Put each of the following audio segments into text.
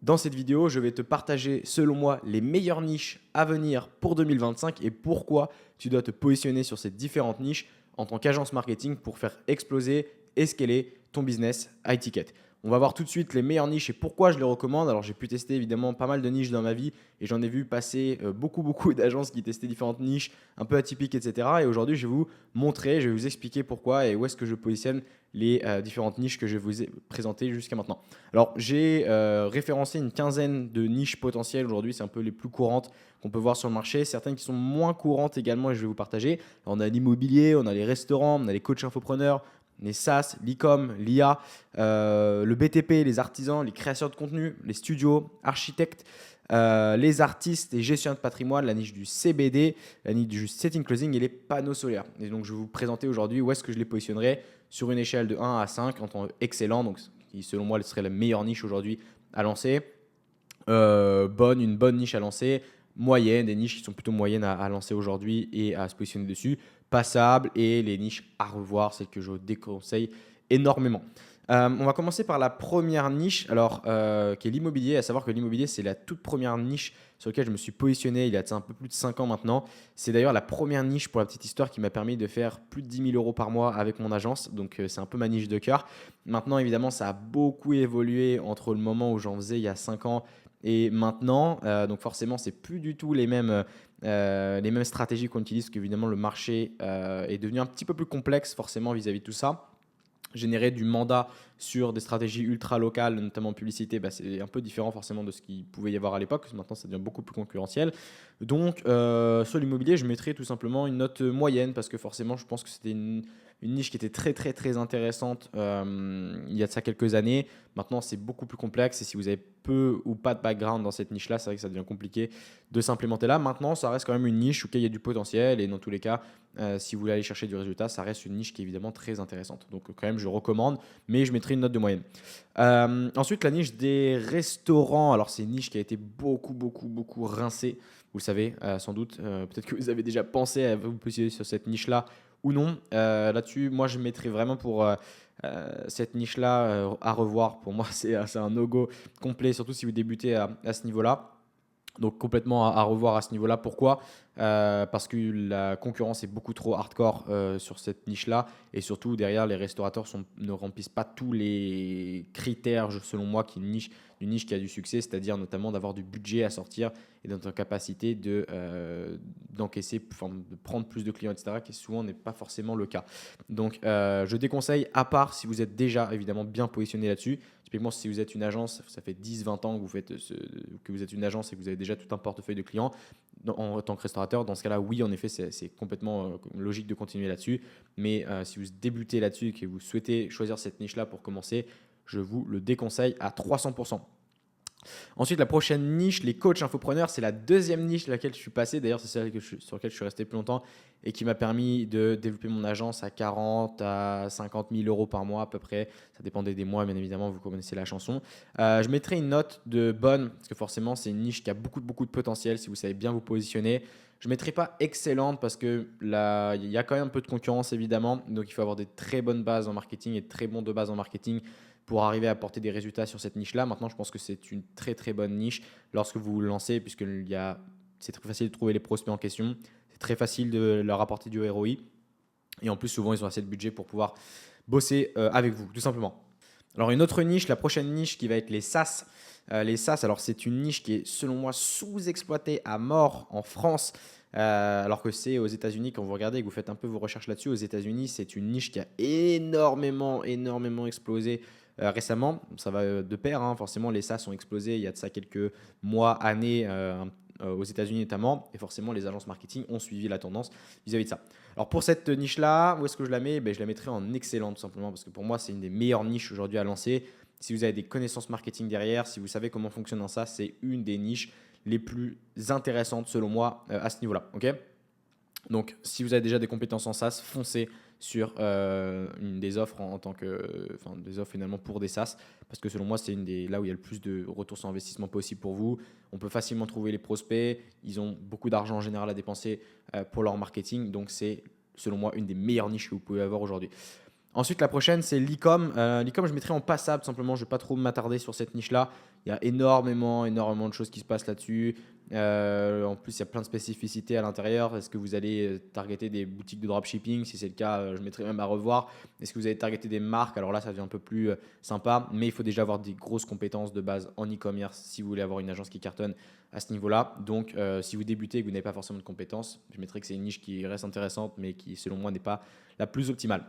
Dans cette vidéo, je vais te partager, selon moi, les meilleures niches à venir pour 2025 et pourquoi tu dois te positionner sur ces différentes niches en tant qu'agence marketing pour faire exploser et scaler ton business high ticket. On va voir tout de suite les meilleures niches et pourquoi je les recommande. Alors, j'ai pu tester évidemment pas mal de niches dans ma vie et j'en ai vu passer beaucoup d'agences qui testaient différentes niches un peu atypiques, etc. Et aujourd'hui, je vais vous montrer, je vais vous expliquer pourquoi et où est-ce que je positionne les différentes niches que je vous ai présentées jusqu'à maintenant. Alors, j'ai référencé une quinzaine de niches potentielles aujourd'hui. C'est un peu les plus courantes qu'on peut voir sur le marché. Certaines qui sont moins courantes également et je vais vous partager. On a l'immobilier, on a les restaurants, on a les coachs infopreneurs, les SaaS, l'e-com, l'IA, le BTP, les artisans, les créateurs de contenu, les studios, architectes, les artistes et gestion de patrimoine, la niche du CBD, la niche du setting closing et les panneaux solaires. Et donc, je vais vous présenter aujourd'hui où est-ce que je les positionnerai sur une échelle de 1 à 5 en tant qu'excellent, donc qui selon moi serait la meilleure niche aujourd'hui à lancer. Une bonne niche à lancer, moyenne, des niches qui sont plutôt moyennes à lancer aujourd'hui et à se positionner dessus, passable et les niches à revoir, celles que je déconseille énormément. On va commencer par la première niche, qui est l'immobilier. À savoir que l'immobilier, c'est la toute première niche sur laquelle je me suis positionné il y a un peu plus de 5 ans maintenant. C'est d'ailleurs la première niche, pour la petite histoire, qui m'a permis de faire plus de 10 000 euros par mois avec mon agence. Donc, c'est un peu ma niche de cœur. Maintenant, évidemment, ça a beaucoup évolué entre le moment où j'en faisais il y a 5 ans et maintenant. Donc, forcément, c'est plus du tout les mêmes stratégies qu'on utilise, parce qu'évidemment, le marché est devenu un petit peu plus complexe, forcément, vis-à-vis de tout ça. Générer du mandat sur des stratégies ultra locales, notamment en publicité, c'est un peu différent forcément de ce qu'il pouvait y avoir à l'époque. Maintenant, ça devient beaucoup plus concurrentiel. Donc, sur l'immobilier, je mettrais tout simplement une note moyenne parce que forcément, je pense que c'était une niche qui était très intéressante il y a de ça quelques années. Maintenant, c'est beaucoup plus complexe et si vous avez peu ou pas de background dans cette niche-là, c'est vrai que ça devient compliqué de s'implémenter là. Maintenant, ça reste quand même une niche où il y a du potentiel et dans tous les cas, si vous voulez aller chercher du résultat, ça reste une niche qui est évidemment très intéressante. Donc quand même, je recommande, mais je mettrai une note de moyenne. Ensuite, la niche des restaurants. Alors c'est une niche qui a été beaucoup rincée. Vous le savez sans doute. Peut-être que vous avez déjà pensé à vous positionner sur cette niche-là ou non. Là-dessus, moi, je mettrais vraiment pour cette niche-là à revoir. Pour moi, c'est un no-go complet, surtout si vous débutez à ce niveau-là. Donc complètement à revoir à ce niveau-là. Pourquoi parce que la concurrence est beaucoup trop hardcore sur cette niche-là. Et surtout, derrière, les restaurateurs ne remplissent pas tous les critères, selon moi, d'une niche qui a du succès, c'est-à-dire notamment d'avoir du budget à sortir et d'être en capacité d'encaisser, de prendre plus de clients, etc., qui souvent n'est pas forcément le cas. Donc, je déconseille, à part si vous êtes déjà évidemment bien positionné là-dessus. Typiquement, si vous êtes une agence, ça fait 10-20 ans que vous êtes une agence et que vous avez déjà tout un portefeuille de clients en tant que restaurateur, dans ce cas-là, oui, en effet, c'est complètement logique de continuer là-dessus. Mais si vous débutez là-dessus et que vous souhaitez choisir cette niche-là pour commencer, je vous le déconseille à 300%. Ensuite, la prochaine niche, les coachs infopreneurs, c'est la deuxième niche à laquelle je suis passé. D'ailleurs, c'est celle sur laquelle je suis resté plus longtemps et qui m'a permis de développer mon agence à 40 à 50 000 euros par mois à peu près. Ça dépendait des mois, bien évidemment, vous connaissez la chanson. Je mettrai une note de bonne parce que forcément, c'est une niche qui a beaucoup de potentiel si vous savez bien vous positionner. Je ne mettrai pas excellente parce que là, il y a quand même un peu de concurrence évidemment. Donc, il faut avoir des très bonnes bases en marketing et très bons de base en marketing pour arriver à apporter des résultats sur cette niche-là. Maintenant, je pense que c'est une très bonne niche lorsque vous vous lancez, puisque c'est très facile de trouver les prospects en question, c'est très facile de leur apporter du ROI, et en plus, souvent, ils ont assez de budget pour pouvoir bosser avec vous, tout simplement. Alors, une autre niche, la prochaine niche qui va être les SaaS. Les SaaS, alors c'est une niche qui est, selon moi, sous-exploitée à mort en France. Alors que c'est aux États-Unis, quand vous regardez et que vous faites un peu vos recherches là-dessus, aux États-Unis, c'est une niche qui a énormément explosé récemment. Ça va de pair, hein. Forcément, les SaaS ont explosé il y a de ça quelques mois, années, aux États-Unis notamment. Et forcément, les agences marketing ont suivi la tendance vis-à-vis de ça. Alors pour cette niche-là, où est-ce que je la mets? Je la mettrai en excellent tout simplement parce que pour moi, c'est une des meilleures niches aujourd'hui à lancer. Si vous avez des connaissances marketing derrière, si vous savez comment fonctionne un SaaS, c'est une des niches les plus intéressantes selon moi à ce niveau-là. Ok. Donc, si vous avez déjà des compétences en SaaS, foncez sur une des offres des offres finalement pour des SaaS, parce que selon moi, c'est là où il y a le plus de retour sur investissement possible pour vous. On peut facilement trouver les prospects, ils ont beaucoup d'argent en général à dépenser pour leur marketing, donc c'est selon moi une des meilleures niches que vous pouvez avoir aujourd'hui. Ensuite, la prochaine, c'est l'e-com. L'e-com, je mettrai en passable simplement. Je ne vais pas trop m'attarder sur cette niche-là. Il y a énormément de choses qui se passent là-dessus. En plus, il y a plein de spécificités à l'intérieur. Est-ce que vous allez targeter des boutiques de dropshipping? Si c'est le cas, je mettrai même à revoir. Est-ce que vous allez targeter des marques? Alors là, ça devient un peu plus sympa. Mais il faut déjà avoir des grosses compétences de base en e-commerce si vous voulez avoir une agence qui cartonne à ce niveau-là. Donc, si vous débutez et que vous n'avez pas forcément de compétences, je mettrai que c'est une niche qui reste intéressante, mais qui, selon moi, n'est pas la plus optimale.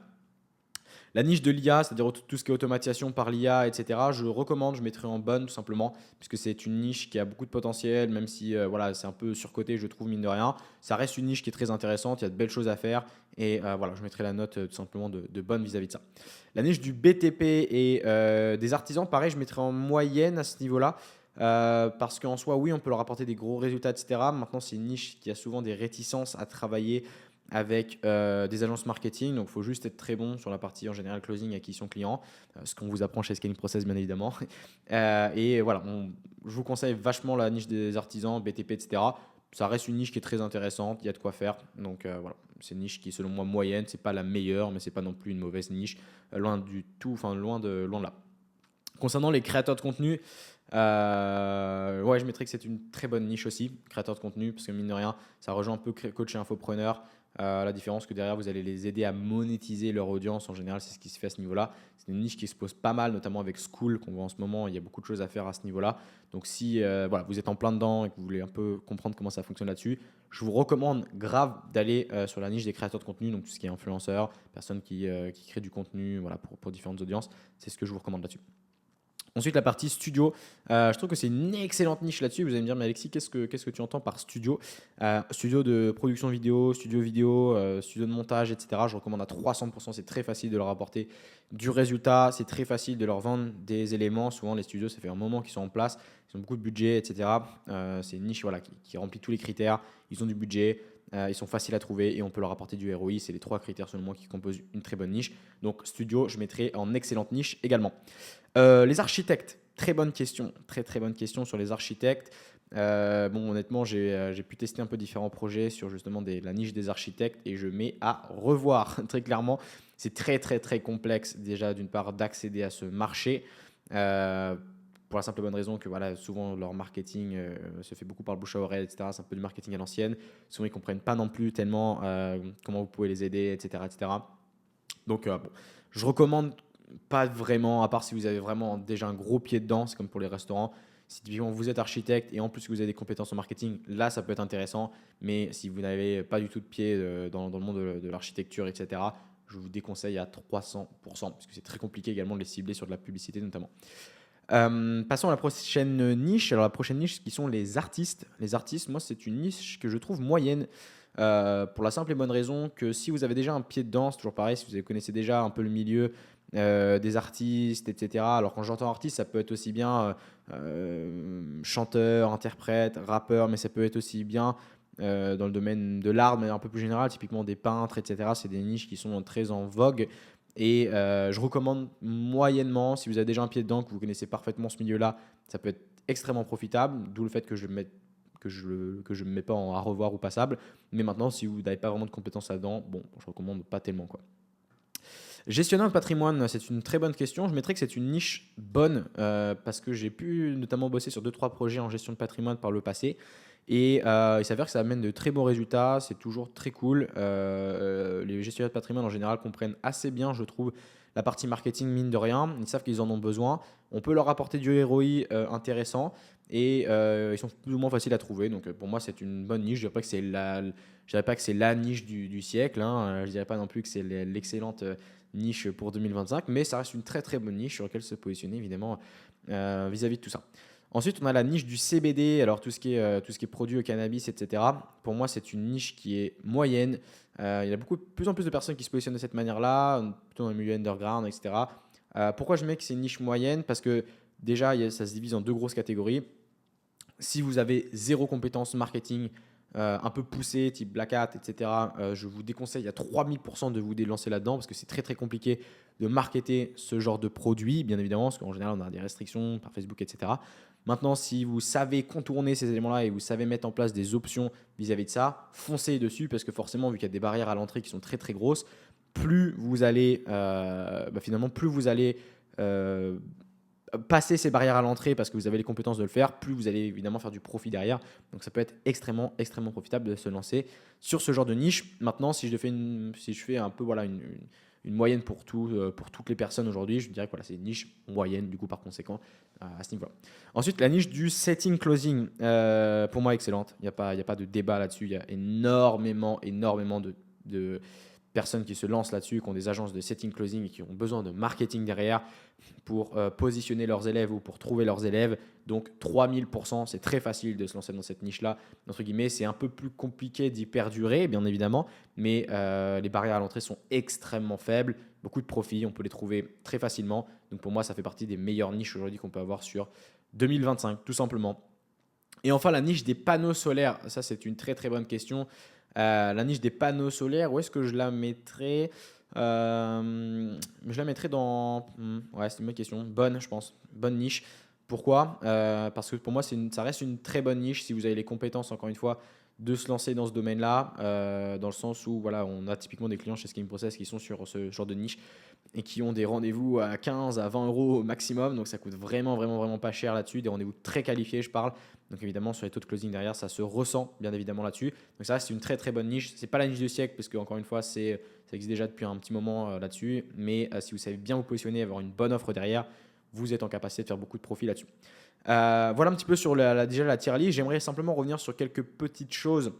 La niche de l'IA, c'est-à-dire tout ce qui est automatisation par l'IA, etc., je recommande, je mettrai en bonne tout simplement, puisque c'est une niche qui a beaucoup de potentiel, même si voilà, c'est un peu surcoté, je trouve, mine de rien. Ça reste une niche qui est très intéressante, il y a de belles choses à faire, et voilà, je mettrai la note tout simplement de bonne vis-à-vis de ça. La niche du BTP et des artisans, pareil, je mettrai en moyenne à ce niveau-là. Parce qu'en soi, oui, on peut leur apporter des gros résultats, etc. Maintenant, c'est une niche qui a souvent des réticences à travailler avec des agences marketing. Donc, il faut juste être très bon sur la partie en général closing, acquisition client, ce qu'on vous apprend chez Scaling Process, bien évidemment. Et voilà, je vous conseille vachement la niche des artisans, BTP, etc. Ça reste une niche qui est très intéressante, il y a de quoi faire. Donc voilà, c'est une niche qui est selon moi moyenne, c'est pas la meilleure, mais c'est pas non plus une mauvaise niche, loin du tout, enfin loin de là. Concernant les créateurs de contenu, ouais, je mettrais que c'est une très bonne niche aussi, créateur de contenu, parce que mine de rien, ça rejoint un peu coach et infopreneur. La différence que derrière, vous allez les aider à monétiser leur audience. En général, c'est ce qui se fait à ce niveau-là. C'est une niche qui se pose pas mal, notamment avec School qu'on voit en ce moment. Il y a beaucoup de choses à faire à ce niveau-là. Donc, si voilà, vous êtes en plein dedans et que vous voulez un peu comprendre comment ça fonctionne là-dessus, je vous recommande grave d'aller sur la niche des créateurs de contenu, donc tout ce qui est influenceurs, personnes qui créent du contenu voilà, pour différentes audiences. C'est ce que je vous recommande là-dessus. Ensuite, la partie studio. Je trouve que c'est une excellente niche là-dessus. Vous allez me dire, mais Alexis, qu'est-ce que tu entends par studio? Studio de production vidéo, studio de montage, etc. Je recommande à 300%. C'est très facile de leur apporter du résultat. C'est très facile de leur vendre des éléments. Souvent, les studios, ça fait un moment qu'ils sont en place. Ils ont beaucoup de budget, etc. C'est une niche voilà, qui remplit tous les critères. Ils ont du budget. Ils sont faciles à trouver et on peut leur apporter du ROI. C'est les 3 critères selon moi qui composent une très bonne niche. Donc, studio, je mettrai en excellente niche également. Les architectes, très bonne question, très bonne question sur les architectes. Bon, honnêtement, j'ai pu tester un peu différents projets sur justement la niche des architectes et je mets à revoir très clairement. C'est très complexe déjà d'une part d'accéder à ce marché. Pour la simple et bonne raison que voilà, souvent leur marketing se fait beaucoup par le bouche à oreille, etc. C'est un peu du marketing à l'ancienne. Souvent, ils ne comprennent pas non plus tellement comment vous pouvez les aider, etc. Donc, bon, je recommande pas vraiment, à part si vous avez vraiment déjà un gros pied dedans, c'est comme pour les restaurants. Si typiquement vous êtes architecte et en plus que vous avez des compétences en marketing, là ça peut être intéressant. Mais si vous n'avez pas du tout de pied dans le monde de l'architecture, etc., je vous déconseille à 300%, parce que c'est très compliqué également de les cibler sur de la publicité notamment. Passons à la prochaine niche. Alors la prochaine niche, qui sont les artistes. Les artistes, moi, c'est une niche que je trouve moyenne. Pour la simple et bonne raison que si vous avez déjà un pied dedans, c'est toujours pareil, si vous connaissez déjà un peu le milieu des artistes, etc. Alors quand j'entends artiste, ça peut être aussi bien chanteur, interprète, rappeur, mais ça peut être aussi bien dans le domaine de l'art, mais un peu plus général, typiquement des peintres, etc. C'est des niches qui sont très en vogue. Et je recommande moyennement, si vous avez déjà un pied dedans, que vous connaissez parfaitement ce milieu-là, ça peut être extrêmement profitable, d'où le fait que je ne me mets pas à revoir ou passable. Mais maintenant, si vous n'avez pas vraiment de compétences là-dedans, bon, je recommande pas tellement, quoi. Gestionnaire de patrimoine, c'est une très bonne question. Je mettrais que c'est une niche bonne parce que j'ai pu notamment bosser sur 2-3 projets en gestion de patrimoine par le passé. Et il s'avère que ça amène de très bons résultats, c'est toujours très cool. Les gestionnaires de patrimoine en général comprennent assez bien, je trouve, la partie marketing, mine de rien. Ils savent qu'ils en ont besoin. On peut leur apporter du ROI intéressant et ils sont plus ou moins faciles à trouver. Donc pour moi, c'est une bonne niche. Je ne dirais pas que c'est la niche du siècle. Je ne dirais pas non plus que c'est l'excellente niche pour 2025, mais ça reste une très bonne niche sur laquelle se positionner évidemment vis-à-vis de tout ça. Ensuite, on a la niche du CBD, alors tout ce qui est produit au cannabis, etc. Pour moi, c'est une niche qui est moyenne. Il y a de plus en plus de personnes qui se positionnent de cette manière-là, plutôt dans le milieu underground, etc. Pourquoi je mets que c'est une niche moyenne? Parce que déjà, ça se divise en 2 grosses catégories. Si vous avez 0 compétences marketing, un peu poussé, type Black Hat, etc., je vous déconseille à 3000% de vous délancer là-dedans parce que c'est très compliqué de marketer ce genre de produit, bien évidemment, parce qu'en général, on a des restrictions par Facebook, etc. Maintenant, si vous savez contourner ces éléments-là et vous savez mettre en place des options vis-à-vis de ça, foncez dessus parce que forcément, vu qu'il y a des barrières à l'entrée qui sont très grosses, plus vous allez finalement plus vous allez passer ces barrières à l'entrée parce que vous avez les compétences de le faire, plus vous allez évidemment faire du profit derrière. Donc ça peut être extrêmement, extrêmement profitable de se lancer sur ce genre de niche. Maintenant, si je fais un peu voilà, une moyenne pour toutes les personnes aujourd'hui, je dirais que voilà, c'est une niche moyenne du coup par conséquent à ce niveau-là. Ensuite, la niche du setting closing, pour moi excellente. Il n'y a pas de débat là-dessus. Il y a énormément de personnes qui se lancent là-dessus, qui ont des agences de setting closing et qui ont besoin de marketing derrière pour positionner leurs élèves ou pour trouver leurs élèves. Donc 3000%, c'est très facile de se lancer dans cette niche-là. Entre guillemets, c'est un peu plus compliqué d'y perdurer, bien évidemment, mais les barrières à l'entrée sont extrêmement faibles. Beaucoup de profits, on peut les trouver très facilement. Donc pour moi, ça fait partie des meilleures niches aujourd'hui qu'on peut avoir sur 2025, tout simplement. Et enfin, la niche des panneaux solaires. Ça, c'est une très très bonne question. La niche des panneaux solaires, où est-ce que je la mettrais? Je la mettrais dans... Ouais, c'est une bonne question. Bonne, je pense. Bonne niche. Pourquoi? Parce que pour moi, ça reste une très bonne niche si vous avez les compétences, encore une fois, de se lancer dans ce domaine-là, dans le sens où voilà, on a typiquement des clients chez Scheme Process qui sont sur ce genre de niche et qui ont des rendez-vous à 15 à 20 euros au maximum. Donc ça coûte vraiment, vraiment, vraiment pas cher là-dessus. Des rendez-vous très qualifiés, je parle. Donc évidemment, sur les taux de closing derrière, ça se ressent bien évidemment là-dessus. Donc ça, c'est une très, très bonne niche. C'est pas la niche du siècle parce que encore une fois, ça existe déjà depuis un petit moment là-dessus. Mais si vous savez bien vous positionner, avoir une bonne offre derrière, vous êtes en capacité de faire beaucoup de profit là-dessus. Voilà un petit peu sur déjà la tier list. J'aimerais simplement revenir sur quelques petites choses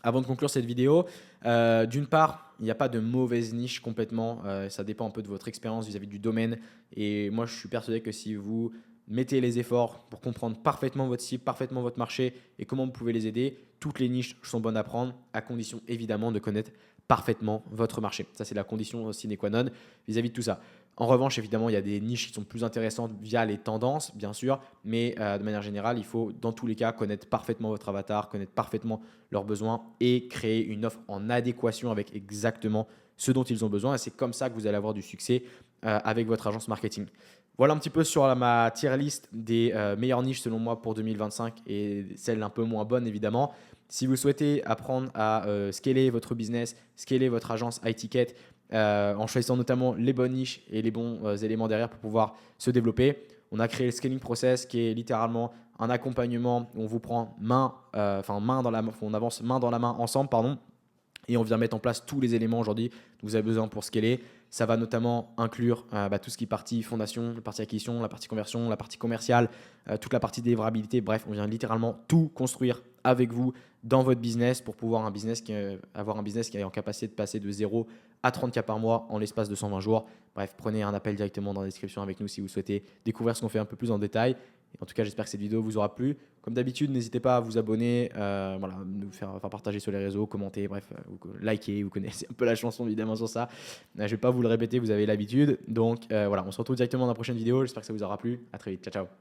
avant de conclure cette vidéo. D'une part, il n'y a pas de mauvaise niche complètement. Ça dépend un peu de votre expérience vis-à-vis du domaine. Et moi, je suis persuadé que si vous mettez les efforts pour comprendre parfaitement votre cible, parfaitement votre marché et comment vous pouvez les aider, toutes les niches sont bonnes à prendre, à condition évidemment de connaître parfaitement votre marché. Ça, c'est la condition sine qua non vis-à-vis de tout ça. En revanche, évidemment, il y a des niches qui sont plus intéressantes via les tendances, bien sûr, mais de manière générale, il faut dans tous les cas connaître parfaitement votre avatar, connaître parfaitement leurs besoins et créer une offre en adéquation avec exactement ce dont ils ont besoin. Et c'est comme ça que vous allez avoir du succès avec votre agence marketing. Voilà un petit peu sur ma tier list des meilleures niches selon moi pour 2025 et celles un peu moins bonnes évidemment. Si vous souhaitez apprendre à scaler votre business, scaler votre agence high-ticket, en choisissant notamment les bonnes niches et les bons éléments derrière pour pouvoir se développer. On a créé le scaling process qui est littéralement un accompagnement où on vous prend on avance main dans la main ensemble, et on vient mettre en place tous les éléments aujourd'hui que vous avez besoin pour scaler. Ça va notamment inclure tout ce qui est partie fondation, la partie acquisition, la partie conversion, la partie commerciale, toute la partie délivrabilité. Bref, on vient littéralement tout construire avec vous dans votre business pour pouvoir avoir un business qui est en capacité de passer de 0 à 30K par mois en l'espace de 120 jours. Bref, prenez un appel directement dans la description avec nous si vous souhaitez découvrir ce qu'on fait un peu plus en détail. Et en tout cas, j'espère que cette vidéo vous aura plu. Comme d'habitude, n'hésitez pas à vous abonner, nous faire partager sur les réseaux, commenter, bref, liker. Vous connaissez un peu la chanson évidemment sur ça. Je ne vais pas vous le répéter, vous avez l'habitude. Donc voilà, on se retrouve directement dans la prochaine vidéo. J'espère que ça vous aura plu. À très vite. Ciao, ciao.